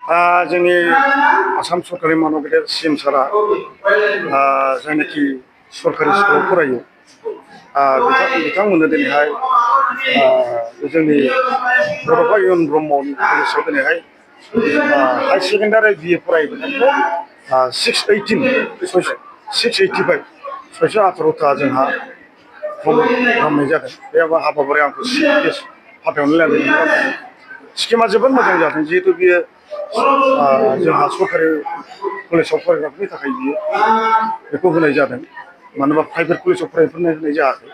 जोंनि आसाम सरकारि मानव गेदेर सिएम सारा जायनाखि सरकारि स्कुलाव फरायो बिथांमोननो दिनैहाय जोंनि बड'फा इउन ब्रह्मनि कलेजाव दिनैहाय हाई सेकेन्डारि BA फरायबोनायखौ 685 618 जोंहा फर्म खालामनाय जादों। बे हाबाफारियाव आंखौ CPS फाथायहरनो लादों। स्किमा जोबोद मोजां जादों जिहेतु बियो जोंहा सरकारि कलेजाव फरायग्राफोरनि थाखाय बियो बेखौ होनाय जादों। मानो होनबा प्राइभेट कलेजाव फरायनायफोरनो होनाय जायाखै।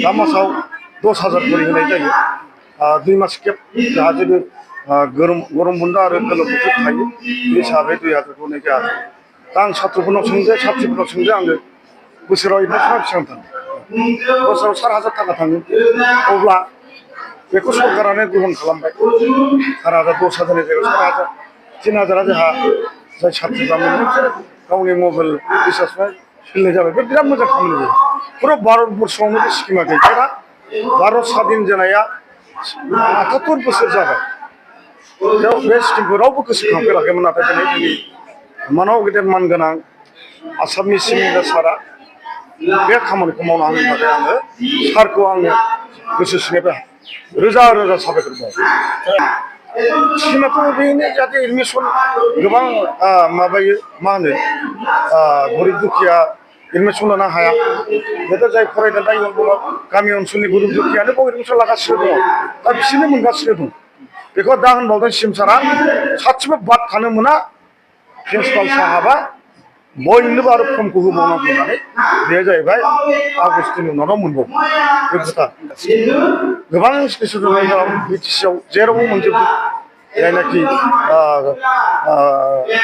दा मासाव 10,000 खरि होनाय जायो। 2 मास गेप जोंहा जेबो गरम बन्द आरो गोलोम बोथोर थायो बे हिसाबै 2,000 होनाय जायाखै। दा आं साथ्र'फोरनाव साथ्रिफोरनाव सोंदों आङो बोसोराव एडमिसना बेसेबां थाङो? बोसोराव 4,000 थाखा थाङो। अब्ला बेखौ सरकारानो ग्रहन खालामबाय। 4,000 10,000नि जायगायाव 3,000 जोंहा जाय साथ्रिफ्रा मोनदों बिसोर गावनि मबाइल रिसार्ज सोलिनाय जाबाय। बे बिराद मोजां खामानि जायो। पुरा भारतबर्षआवनो बे स्किमा गैफेरा। भारत स्वाधीन जानाया 78 बोसोर जाबाय। बे स्किमखौ रावबो गोसोखांफेराखैमोन। नाथाय दिनै जोंनि मानव गेदेर मानगोनां आसामनि चिफ मिनिस्टार सारा बे खामानिखौ मावना होनो थाखाय आङो सारखौ आङो गोसो सिंनिफ्राय रोजा रोजा साबायखर बावो। स्किमाथ' बेनो जाहाथे एडमिसन गोबां माबायो मा होनो गरिब दुखिया एडमिसन लानो हाया। बेथ' जाय फरायदों दा गामि ओनसोलनि गरिब दुखियानो बाव एडमिसन लागासिनो दङ। दा बिसोरनो मोनगासिनो दं। बेखौ दा होनबावदों CM सारा सासेबो बाद थानो मोना। प्रिन्सिपाल साहाबा बयनोबो आरो फर्मखौ होबावनांगौ होननानै बे जाहैबाय आगस्टनि उनाव मोनबावो। बे खोथा गोबां स्टेसन दङ BTC आव जेरावबो मोनजोबो। जायनाखि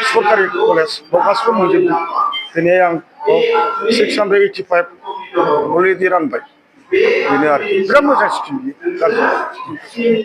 सरकारि कलेज बाव गासिबो मोनजोबो। दिनै आं 685 अलरेडि रानबाय। बेनो आरोखि बिराद मोजां स्किम बियो।